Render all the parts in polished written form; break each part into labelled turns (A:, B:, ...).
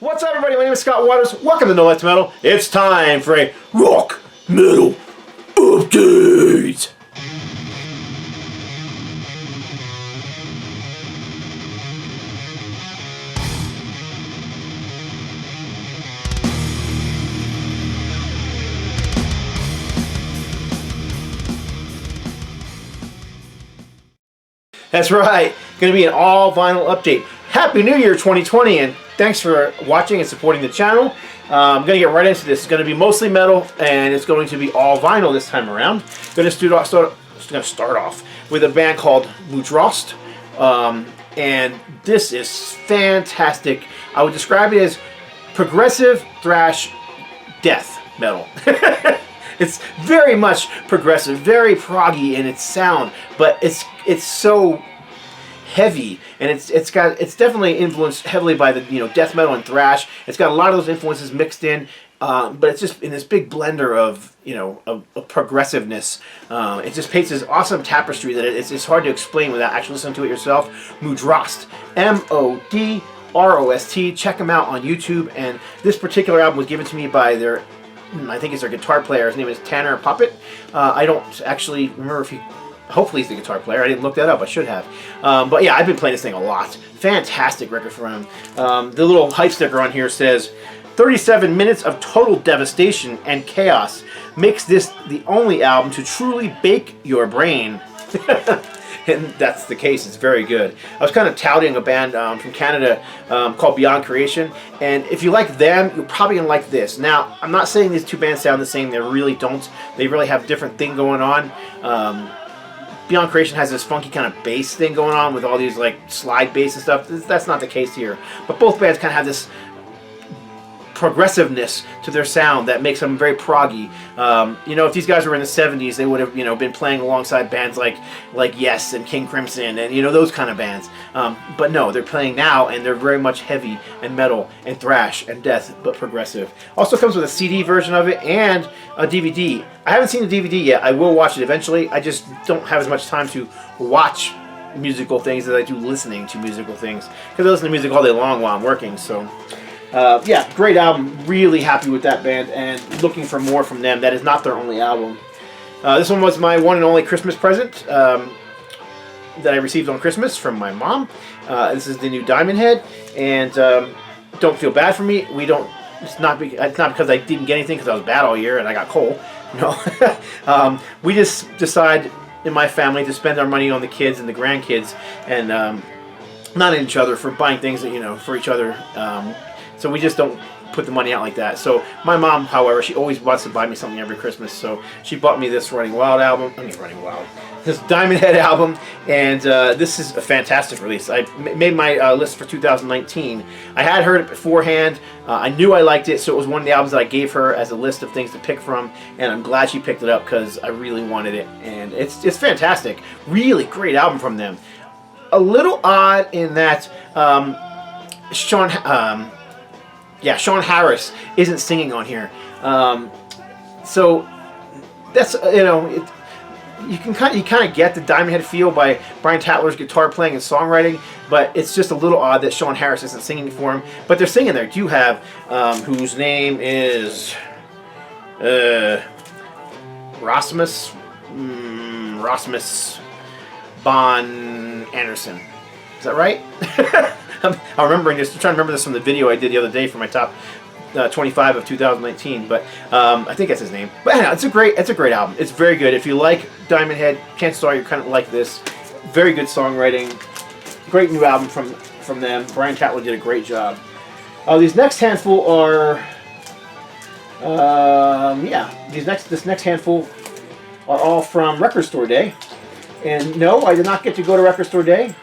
A: What's up, everybody? My name is Scott Waters. Welcome to No Life to Metal. It's time for a rock metal update. That's right. Going to be an all vinyl update. Happy New Year 2020, and thanks for watching and supporting the channel. I'm going to get right into this. It's going to be mostly metal, and it's going to be all vinyl this time around. Going to start off with a band called Ludrost, and this is fantastic. I would describe it as progressive thrash death metal. It's very much progressive, very proggy in its sound, but it's so heavy, and it's definitely influenced heavily by the death metal and thrash. It's got a lot of those influences mixed in, but it's just in this big blender of of progressiveness. It just paints this awesome tapestry that it's hard to explain without actually listening to it yourself. Modrost, Modrost. Check them out on YouTube. And this particular album was given to me by their, I think it's their guitar player. His name is Tanner Puppet. I don't actually remember if he. Hopefully he's the guitar player. I didn't look that up. I should have. But yeah, I've been playing this thing a lot. Fantastic record from him. The little hype sticker on here says, 37 minutes of total devastation and chaos makes this the only album to truly bake your brain. And that's the case. It's very good. I was kind of touting a band from Canada called Beyond Creation, and if you like them, you're probably going to like this. Now, I'm not saying these two bands sound the same. They really don't. They really have a different thing going on. Beyond Creation has this funky kind of bass thing going on with all these like slide bass and stuff. That's not the case here. But both bands kind of have this progressiveness to their sound that makes them very proggy. If these guys were in the 70s, they would have been playing alongside bands like Yes and King Crimson and those kind of bands. But no, they're playing now, and they're very much heavy and metal and thrash and death, but progressive. Also comes with a CD version of it and a DVD. I haven't seen the DVD yet. I will watch it eventually. I just don't have as much time to watch musical things as I do listening to musical things, because I listen to music all day long while I'm working. So yeah, great album. Really happy with that band and looking for more from them. That is not their only album. This one was my one and only Christmas present that I received on Christmas from my mom. This is the new Diamond Head, and don't feel bad for me. It's not because I didn't get anything because I was bad all year and I got coal. No, we just decide in my family to spend our money on the kids and the grandkids, and not on each other for buying things that for each other. So we just don't put the money out like that. So my mom, however, she always wants to buy me something every Christmas. So she bought me this this Diamond Head album, and this is a fantastic release. I made my list for 2019. I had heard it beforehand. I knew I liked it, so it was one of the albums that I gave her as a list of things to pick from, and I'm glad she picked it up because I really wanted it, and it's fantastic. Really great album from them. A little odd in that Sean Harris isn't singing on here, so that's you kind of get the Diamond Head feel by Brian Tatler's guitar playing and songwriting, but it's just a little odd that Sean Harris isn't singing for him. But they're singing there. You have whose name is Rasmus Bon Anderson. Is that right? I'm remembering this. I'm trying to remember this from the video I did the other day for my top 25 of 2019, but I think that's his name. But anyhow, it's a great album. It's very good. If you like Diamond Head, chances are you kind of like this. Very good songwriting. Great new album from them. Brian Tatler did a great job. These next handful are this next handful are all from Record Store Day. And no, I did not get to go to Record Store Day.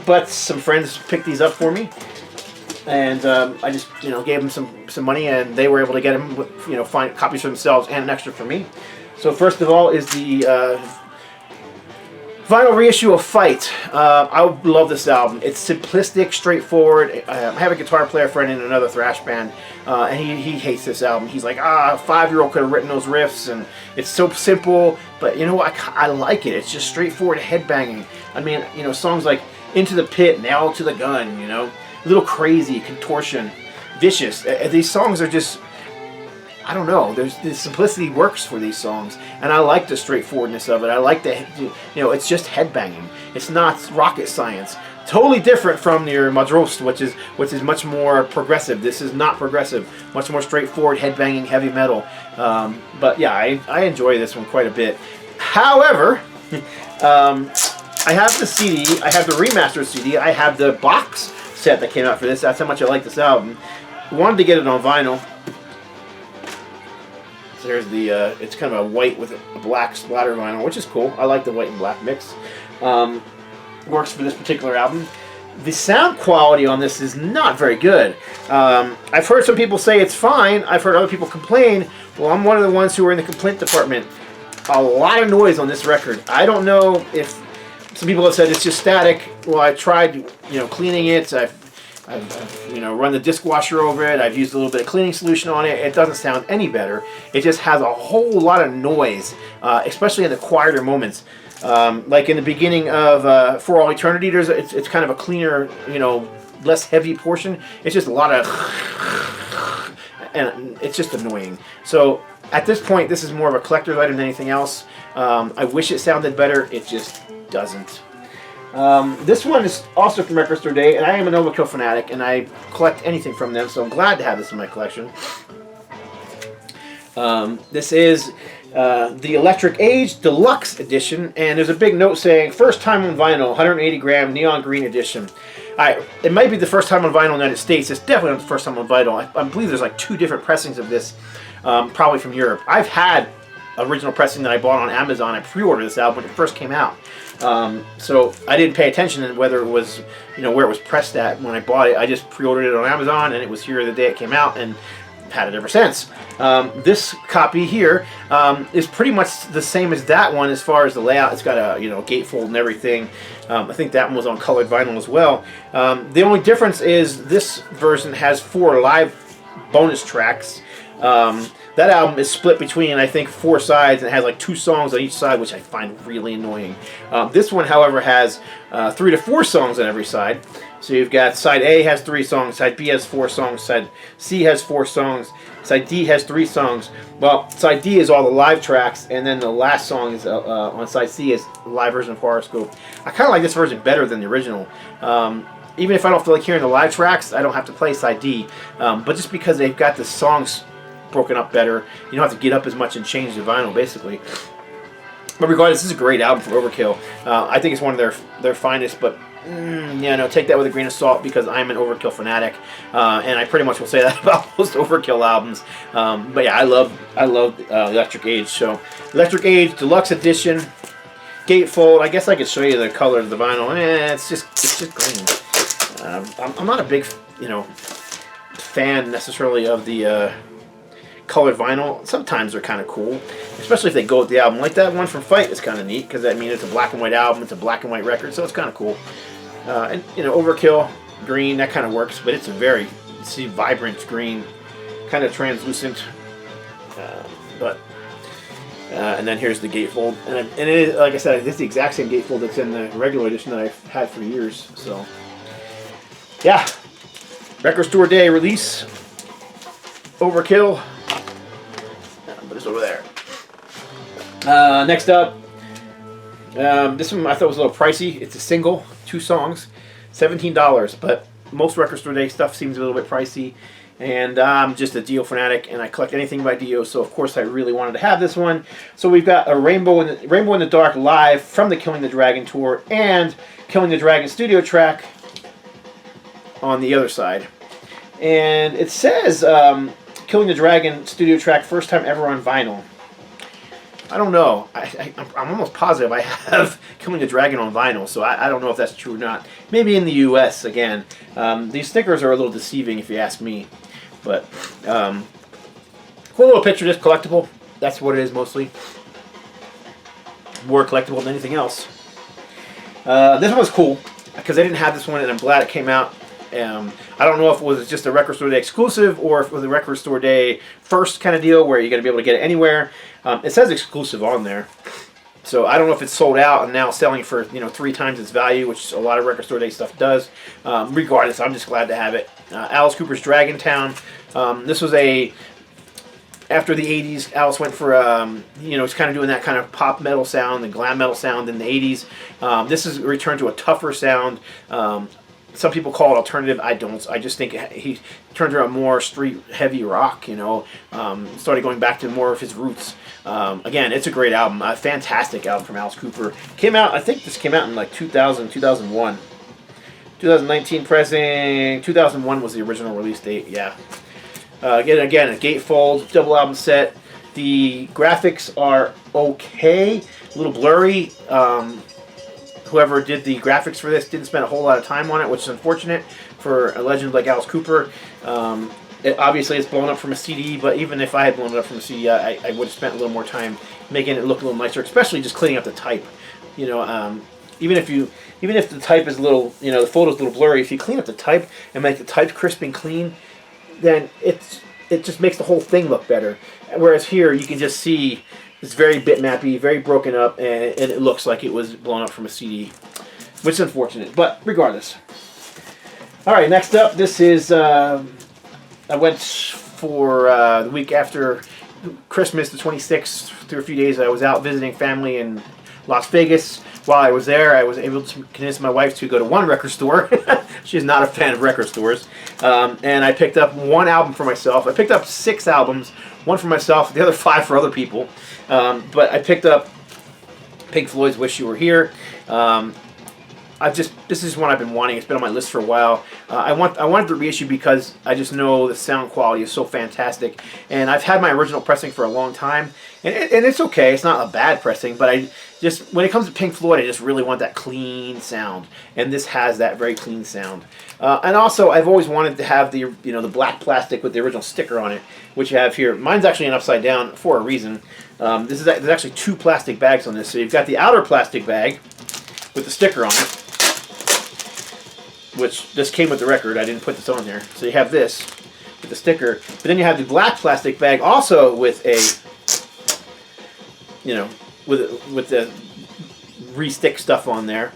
A: But some friends picked these up for me, and I just gave them some money, and they were able to get them find copies for themselves and an extra for me. So first of all is the vinyl reissue of Fight. I love this album. It's simplistic, straightforward. I have a guitar player friend in another thrash band, and he hates this album. He's like, a 5-year-old could have written those riffs, and it's so simple, but I like it. It's just straightforward headbanging. I mean, songs like Into the Pit, Nail to the Gun, little crazy, contortion, vicious. These songs are just, I don't know. The simplicity works for these songs, and I like the straightforwardness of it. I like the, it's just headbanging. It's not rocket science. Totally different from your Madrost, which is much more progressive. This is not progressive. Much more straightforward, headbanging, heavy metal. But yeah, I enjoy this one quite a bit. However, I have the CD. I have the remastered CD. I have the box set that came out for this. That's how much I like this album. Wanted to get it on vinyl. So here's the, it's kind of a white with a black splatter vinyl, which is cool. I like the white and black mix. Works for this particular album. The sound quality on this is not very good. I've heard some people say it's fine. I've heard other people complain. Well, I'm one of the ones who are in the complaint department. A lot of noise on this record. I don't know if some people have said it's just static. Well, I tried, cleaning it. I've run the disc washer over it. I've used a little bit of cleaning solution on it. It doesn't sound any better. It just has a whole lot of noise, especially in the quieter moments. Like in the beginning of For All Eternity, it's kind of a cleaner, less heavy portion. It's just a lot of, and it's just annoying. So at this point, this is more of a collector's item than anything else. I wish it sounded better. It just doesn't. This one is also from Record Store Day, and I am an Overkill fanatic, and I collect anything from them, so I'm glad to have this in my collection. This is the Electric Age Deluxe Edition, and there's a big note saying, first time on vinyl, 180 gram neon green edition. It might be the first time on vinyl in the United States. It's definitely not the first time on vinyl. I believe there's like 2 different pressings of this, probably from Europe. I've had original pressing that I bought on Amazon. I pre-ordered this album when it first came out. So I didn't pay attention to whether it was, where it was pressed at when I bought it. I just pre-ordered it on Amazon, and it was here the day it came out, and had it ever since. This copy here is pretty much the same as that one as far as the layout. It's got a gatefold and everything. I think that one was on colored vinyl as well. The only difference is this version has 4 live bonus tracks. That album is split between, I think, 4 sides, and it has like 2 songs on each side, which I find really annoying. This one, however, has 3 to 4 songs on every side. So you've got side A has 3 songs, side B has 4 songs, side C has 4 songs, side D has 3 songs. Well, side D is all the live tracks, and then the last song is on side C is the live version of Horoscope. I kind of like this version better than the original. Even if I don't feel like hearing the live tracks, I don't have to play side D. But just because they've got the songs broken up better, you don't have to get up as much and change the vinyl, basically. But regardless, this is a great album for Overkill. I think it's one of their finest, but take that with a grain of salt, because I'm an Overkill fanatic, and I pretty much will say that about most Overkill albums. But yeah, I love Electric Age. So Electric Age Deluxe Edition, gatefold. I guess I could show you the color of the vinyl. It's just green. I'm not a big fan necessarily of the colored vinyl. Sometimes they're kind of cool, especially if they go with the album. Like that one from Fight is kind of neat, because it's a black and white album, it's a black and white record, so it's kind of cool. And Overkill green, that kind of works, but it's a very vibrant green, kind of translucent. And then here's the gatefold, and it is, like I said, it's the exact same gatefold that's in the regular edition that I've had for years. So yeah, Record Store Day release, Overkill. But it's over there. Next up, this one I thought was a little pricey. It's a single, 2 songs, $17. But most Record Store Day stuff seems a little bit pricey. And I'm just a Dio fanatic, and I collect anything by Dio, so of course I really wanted to have this one. So we've got a Rainbow in the Dark live from the Killing the Dragon tour, and Killing the Dragon studio track on the other side. And it says Killing the Dragon studio track, first time ever on vinyl. I don't know. I'm almost positive I have Killing the Dragon on vinyl, so I don't know if that's true or not. Maybe in the US, again. These stickers are a little deceiving if you ask me. But, cool little picture disc collectible. That's what it is mostly. More collectible than anything else. This one was cool, because I didn't have this one, and I'm glad it came out. I don't know if it was just a Record Store Day exclusive, or if it was a Record Store Day first kind of deal where you're going to be able to get it anywhere. It says exclusive on there. So I don't know if it's sold out and now selling for 3 times its value, which a lot of record store day stuff does. Regardless, I'm just glad to have it. Alice Cooper's Dragon Town. This was after the 80s, Alice went for, it's kind of doing that kind of pop metal sound and glam metal sound in the 80s. This is a return to a tougher sound. Some people call it alternative. I don't. I just think he turned around more street heavy rock, started going back to more of his roots. Again, it's a great album. A fantastic album from Alice Cooper. Came out, I think this came out in like 2000, 2001. 2019 pressing, 2001 was the original release date, yeah. Again, a gatefold, double album set. The graphics are okay, a little blurry. Whoever did the graphics for this didn't spend a whole lot of time on it, which is unfortunate for a legend like Alice Cooper. Obviously, it's blown up from a CD, but even if I had blown it up from a CD, I would have spent a little more time making it look a little nicer, especially just cleaning up the type. Even if the type is a little, the photo's a little blurry, if you clean up the type and make the type crisp and clean, then it just makes the whole thing look better. Whereas here, you can just see it's very bitmappy, very broken up, and it looks like it was blown up from a CD, which is unfortunate, but regardless. All right, next up, this is, I went for the week after Christmas, the 26th, through a few days, I was out visiting family in Las Vegas. While I was there, I was able to convince my wife to go to one record store. She's not a fan of record stores. And I picked up one album for myself. I picked up 6 albums, one for myself, the other 5 for other people. But I picked up Pink Floyd's Wish You Were Here. This is one I've been wanting. It's been on my list for a while. I wanted the reissue because I just know the sound quality is so fantastic. And I've had my original pressing for a long time. And it's okay. It's not a bad pressing, but when it comes to Pink Floyd, I just really want that clean sound, and this has that very clean sound. And also, I've always wanted to have the black plastic with the original sticker on it, which you have here. Mine's actually an upside down for a reason. There's actually 2 plastic bags on this. So you've got the outer plastic bag with the sticker on it, which this came with the record. I didn't put this on there. So you have this with the sticker, but then you have the black plastic bag also with a with the re-stick stuff on there.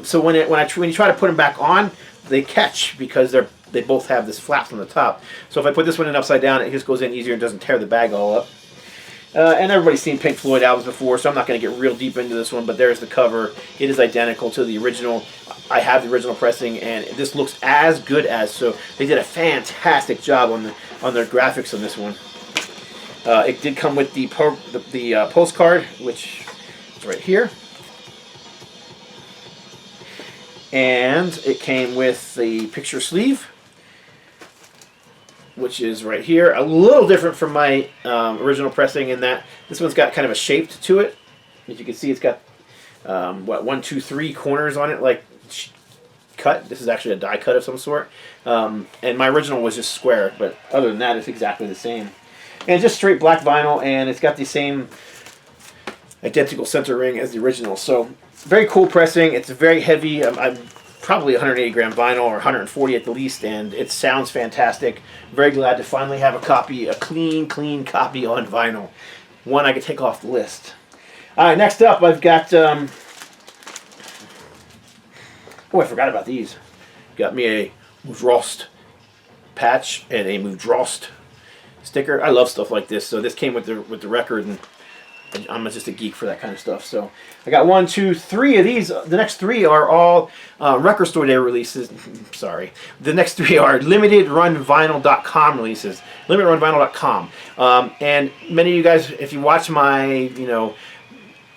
A: So when you try to put them back on, they catch because they both have this flaps on the top. So if I put this one in upside down, it just goes in easier and doesn't tear the bag all up. And everybody's seen Pink Floyd albums before, so I'm not going to get real deep into this one, but there's the cover. It is identical to the original. I have the original pressing, and this looks as good as. So they did a fantastic job on their graphics on this one. It did come with the postcard, which is right here. And it came with the picture sleeve, which is right here. A little different from my original pressing in that this one's got kind of a shape to it. As you can see, it's got 1, 2, 3 corners on it, like cut. This is actually a die cut of some sort. And my original was just square, but other than that, it's exactly the same. And it's just straight black vinyl, and it's got the same identical center ring as the original. So very cool pressing. It's very heavy. I'm probably 180 gram vinyl, or 140 at the least, and it sounds fantastic. Very glad to finally have a clean copy on vinyl. One I could take off the list. All right, next up I've got, I forgot about these. Got me a Mudrost patch and a Mudrost sticker. I love stuff like this. So this came with the record, and I'm just a geek for that kind of stuff. So I got 1, 2, 3 of these. The next 3 are all record store day releases. Sorry. The next 3 are limitedrunvinyl.com releases. Limitedrunvinyl.com. And many of you guys, if you watch my,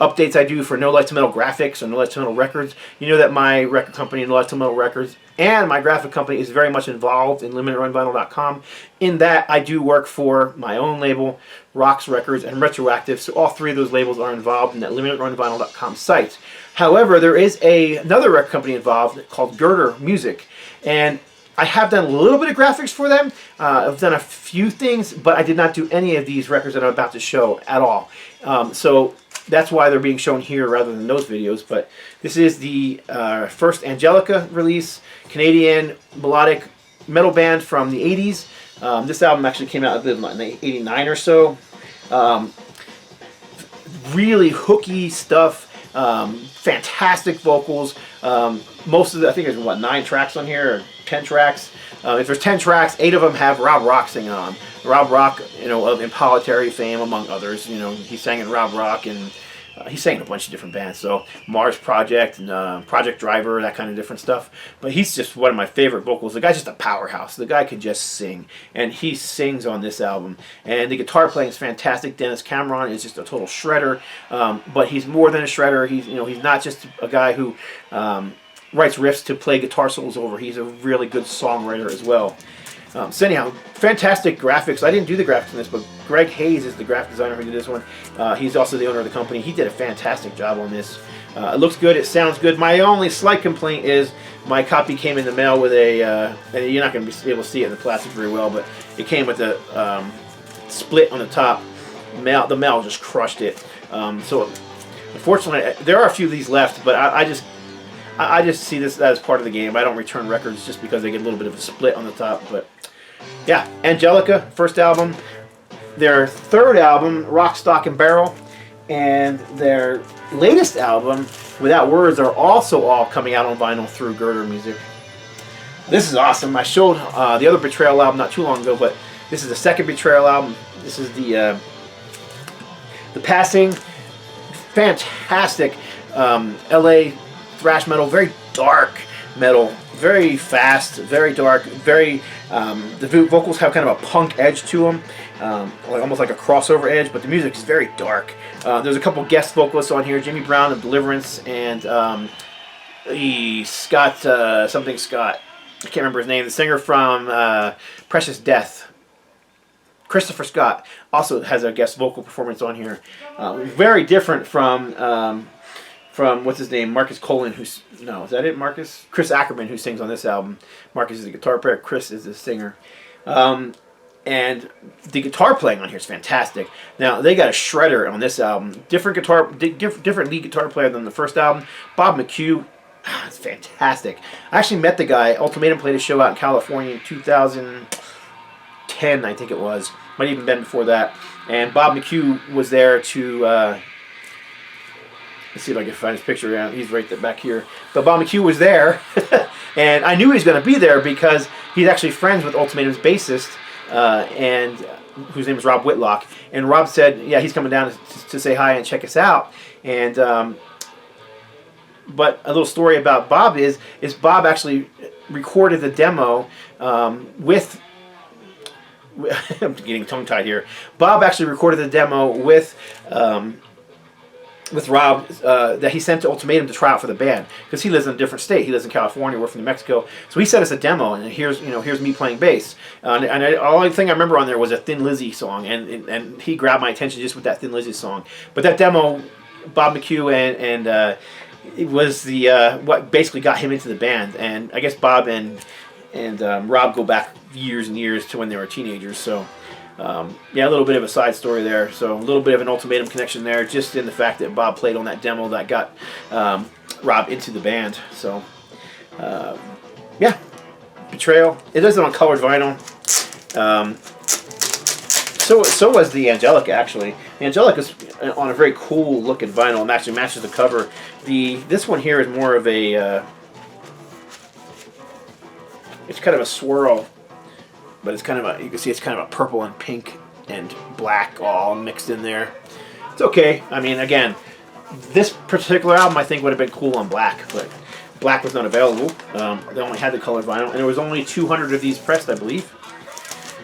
A: updates I do for No Life to Metal Graphics or No Life to Metal Records, you know that my record company, No Life to Metal Records, and my graphic company is very much involved in limitedrunvinyl.com, in that I do work for my own label, Rocks Records and Retroactive, so all 3 of those labels are involved in that limitedrunvinyl.com site. However, there is another record company involved called Girder Music, and I have done a little bit of graphics for them. I've done a few things, but I did not do any of these records that I'm about to show at all. So that's why they're being shown here rather than those videos. But this is the first Angelica release, Canadian melodic metal band from the 80s. This album actually came out in 89 or so. really hooky stuff. Fantastic vocals. Most of the, I think there's what, 9 tracks on here, or 10 tracks. If there's 10 tracks, 8 of them have Rob Rock singing on. Rob Rock, you know, of Impolitary fame, among others. You know, he sang in Rob Rock, and he sang in a bunch of different bands. So Mars Project and Project Driver, that kind of different stuff. But he's just one of my favorite vocals. The guy's just a powerhouse. The guy can just sing, and he sings on this album. And the guitar playing is fantastic. Dennis Cameron is just a total shredder. But he's more than a shredder. He's, you know, he's not just a guy who writes riffs to play guitar solos over. He's a really good songwriter as well. So anyhow, fantastic graphics. I didn't do the graphics in this, but Greg Hayes is the graphic designer who did this one. He's also the owner of the company. He did a fantastic job on this. It looks good. It sounds good. My only slight complaint is my copy came in the mail with a, and you're not going to be able to see it in the plastic very well, but it came with a split on the top. The mail just crushed it. So unfortunately, there are a few of these left, but I just see this as part of the game. I don't return records just because they get a little bit of a split on the top. But yeah, Angelica, first album. Their third album, Rock, Stock, and Barrel. And their latest album, Without Words, are also all coming out on vinyl through Girder Music. This is awesome. I showed the other Betrayal album not too long ago, but this is the second Betrayal album. This is the Passing. Fantastic LA thrash metal, very dark metal, very fast, very dark, very the vocals have kind of a punk edge to them, like almost like a crossover edge, but the music is very dark. There's a couple guest vocalists on here, Jimmy Brown of Deliverance, and Scott, something Scott, I can't remember his name, the singer from Precious Death. Christopher Scott also has a guest vocal performance on here. Very different from what's his name, Marcus Colin, who's, no, is that it, Marcus? Chris Ackerman, who sings on this album. Marcus is the guitar player, Chris is the singer. And the guitar playing on here is fantastic. Now, they got a shredder on this album. Different lead guitar player than the first album. Bob McHugh, it's fantastic. I actually met the guy. Ultimatum played a show out in California in 2010, I think it was. Might have even been before that. And Bob McHugh was there to... let's see if I can find his picture. Yeah, he's right back here. But Bob McHugh was there, and I knew he was going to be there because he's actually friends with Ultimatum's bassist, and whose name is Rob Whitlock. And Rob said, yeah, he's coming down to say hi and check us out. And but a little story about Bob is Bob actually recorded the demo with... I'm getting tongue-tied here. Bob actually recorded the demo with Rob that he sent to Ultimatum to try out for the band, because he lives in a different state. He lives in California, we're from New Mexico. So he sent us a demo, and here's me playing bass. And the only thing I remember on there was a Thin Lizzy song, and he grabbed my attention just with that Thin Lizzy song. But that demo, Bob McHugh and it was the what basically got him into the band. And I guess Bob and Rob go back years and years to when they were teenagers. So. Yeah, a little bit of a side story there. So a little bit of an Ultimatum connection there, just in the fact that Bob played on that demo that got Rob into the band. So yeah, Betrayal. It is on colored vinyl. So was the Angelica, actually. The Angelica's on a very cool looking vinyl. It actually matches the cover. This one here is more of a it's kind of a swirl. But it's kind of you can see it's kind of a purple and pink and black all mixed in there. It's okay. I mean, again, this particular album I think would have been cool on black, but black was not available. They only had the colored vinyl, and there was only 200 of these pressed, I believe.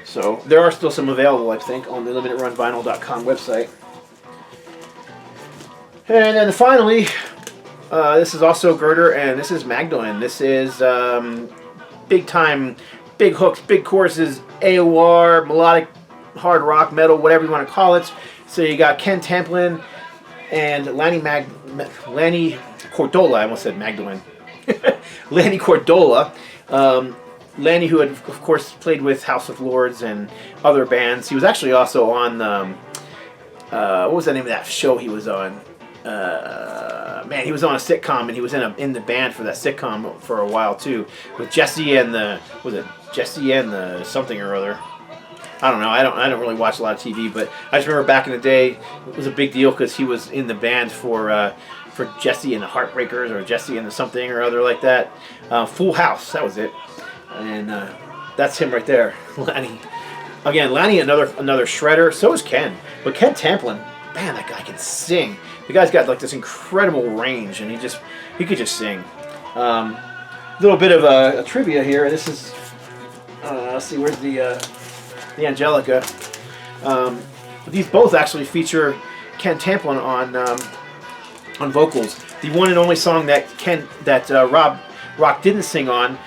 A: So there are still some available, I think, on the limitedrunvinyl.com website. And then finally, this is also Girder, and this is Magdalene. This is big time. Big hooks, big choruses, AOR, melodic, hard rock, metal, whatever you want to call it. So you got Ken Tamplin and Lanny Cordola. I almost said Magdalene. Lanny Cordola. Lanny, who had, of course, played with House of Lords and other bands. He was actually also on, what was the name of that show he was on? Man, he was on a sitcom, and he was in the band for that sitcom for a while too, with Jesse and the something or other. I don't know. I don't really watch a lot of TV, but I just remember back in the day it was a big deal because he was in the band for Jesse and the Heartbreakers, or Jesse and the something or other like that. Full House, that was it, and that's him right there, Lanny. Again, Lanny, another shredder. So is Ken, but Ken Tamplin, man, that guy can sing. The guy's got like this incredible range, and he could just sing. Little bit of a trivia here. This is let's see, where's the Angelica. These both actually feature Ken Tamplin on vocals. The one and only song that Rob Rock didn't sing on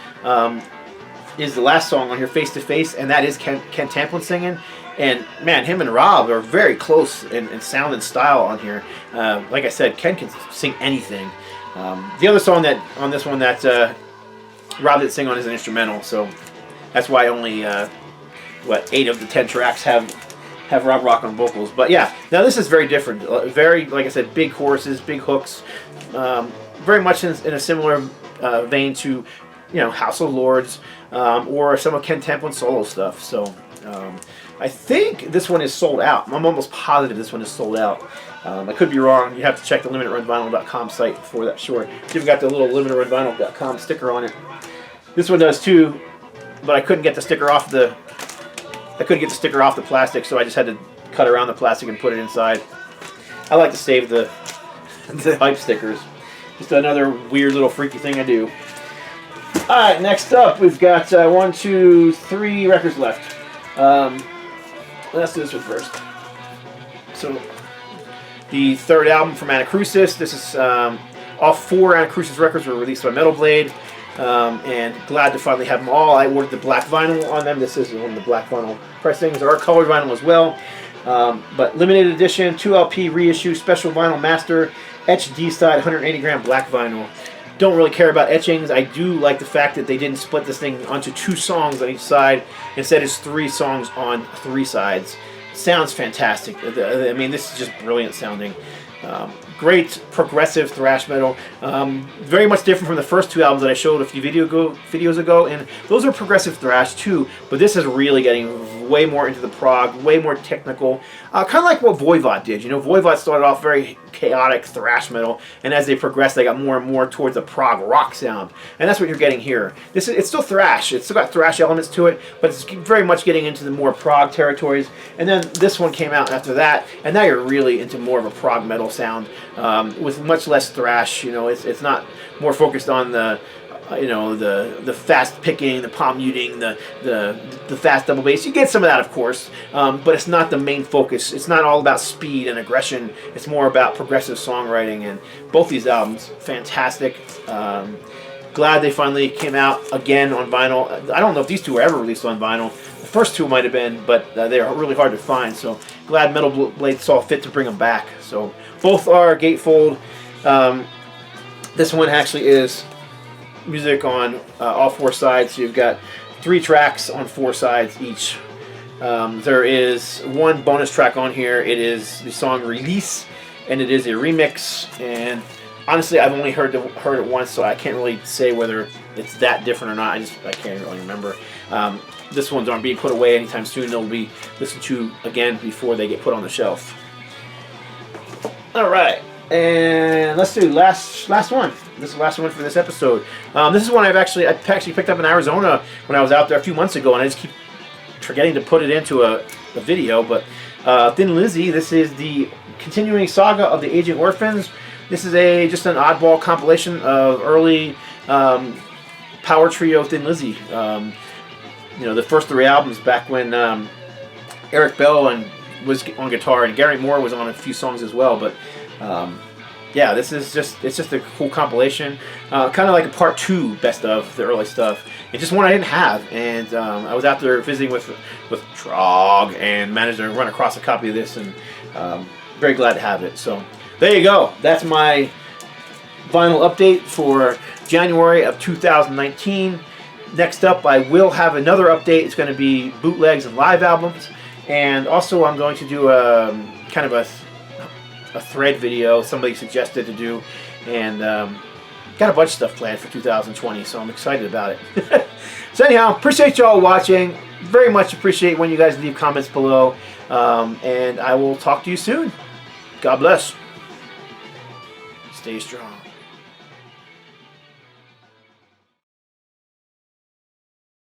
A: is the last song on here, Face to Face, and that is Ken Tamplin singing. And man, him and Rob are very close in sound and style on here. Like I said, Ken can sing anything. The other song on this one that Rob didn't sing on is an instrumental, so that's why only 8 of the 10 tracks have Rob Rock on vocals. But yeah, now this is very different. Very, like I said, big choruses, big hooks. Very much in a similar vein to, House of Lords or some of Ken Tamplin's solo stuff. So I think this one is sold out. I'm almost positive this one is sold out. I could be wrong. You have to check the limitedrunvinyl.com site for that short. It's even got the little limitedrunvinyl.com sticker on it. This one does too, but I couldn't get the sticker off the plastic, so I just had to cut around the plastic and put it inside. I like to save the hype stickers. Just another weird little freaky thing I do. Alright, next up we've got 1, 2, 3 records left. Let's do this one first. So, the third album from Anacrusis. This is all 4 Anacrusis records were released by Metal Blade. And glad to finally have them all. I ordered the black vinyl on them. This is one of the black vinyl pressings. There are colored vinyl as well. But limited edition, 2 LP reissue, special vinyl master, etched D-side, 180 gram black vinyl. Don't really care about etchings. I do like the fact that they didn't split this thing onto 2 songs on each side. Instead, it's 3 songs on 3 sides. Sounds fantastic. I mean, this is just brilliant sounding. Great progressive thrash metal. Very much different from the first 2 albums that I showed a few videos ago, and those are progressive thrash too, but this is really getting way more into the prog, way more technical. Kind of like what Voivod did. Voivod started off very chaotic thrash metal, and as they progressed, they got more and more towards the prog rock sound, and that's what you're getting here. It's still thrash. It's still got thrash elements to it, but it's very much getting into the more prog territories. And then this one came out after that, and now you're really into more of a prog metal sound with much less thrash. It's not more focused on the fast picking, the palm muting, the fast double bass. You get some of that, of course, but it's not the main focus. It's not all about speed and aggression. It's more about progressive songwriting, and both these albums, fantastic. Glad they finally came out again on vinyl. I don't know if these 2 were ever released on vinyl. The first 2 might have been, but they're really hard to find, so glad Metal Blade saw fit to bring them back. So both are gatefold. This one actually is music on all 4 sides, so you've got 3 tracks on 4 sides each. There is 1 bonus track on here. It is the song Release, and it is a remix, and honestly I've only heard it once, so I can't really say whether it's that different or not. I can't really remember. This one's aren't being put away anytime soon. They'll be listened to again before they get put on the shelf. Alright, and let's do last one. This is the last one for this episode. This is one I actually picked up in Arizona when I was out there a few months ago, and I just keep forgetting to put it into a video. But Thin Lizzy, this is the continuing saga of the Aging Orphans. This is just an oddball compilation of early power trio Thin Lizzy. The first 3 albums back when Eric Bell was on guitar, and Gary Moore was on a few songs as well. But yeah, it's just a cool compilation, kind of like a part 2 best of the early stuff. It's just one I didn't have, and I was out there visiting with Trog and managed to run across a copy of this, and very glad to have it. So there you go. That's my vinyl update for January of 2019. Next up, I will have another update. It's going to be bootlegs and live albums, and also I'm going to do a kind of a thread video somebody suggested to do, and got a bunch of stuff planned for 2020, so I'm excited about it. So anyhow, appreciate y'all watching. very much appreciate when you guys leave comments below. And I will talk to you soon. God bless. Stay strong.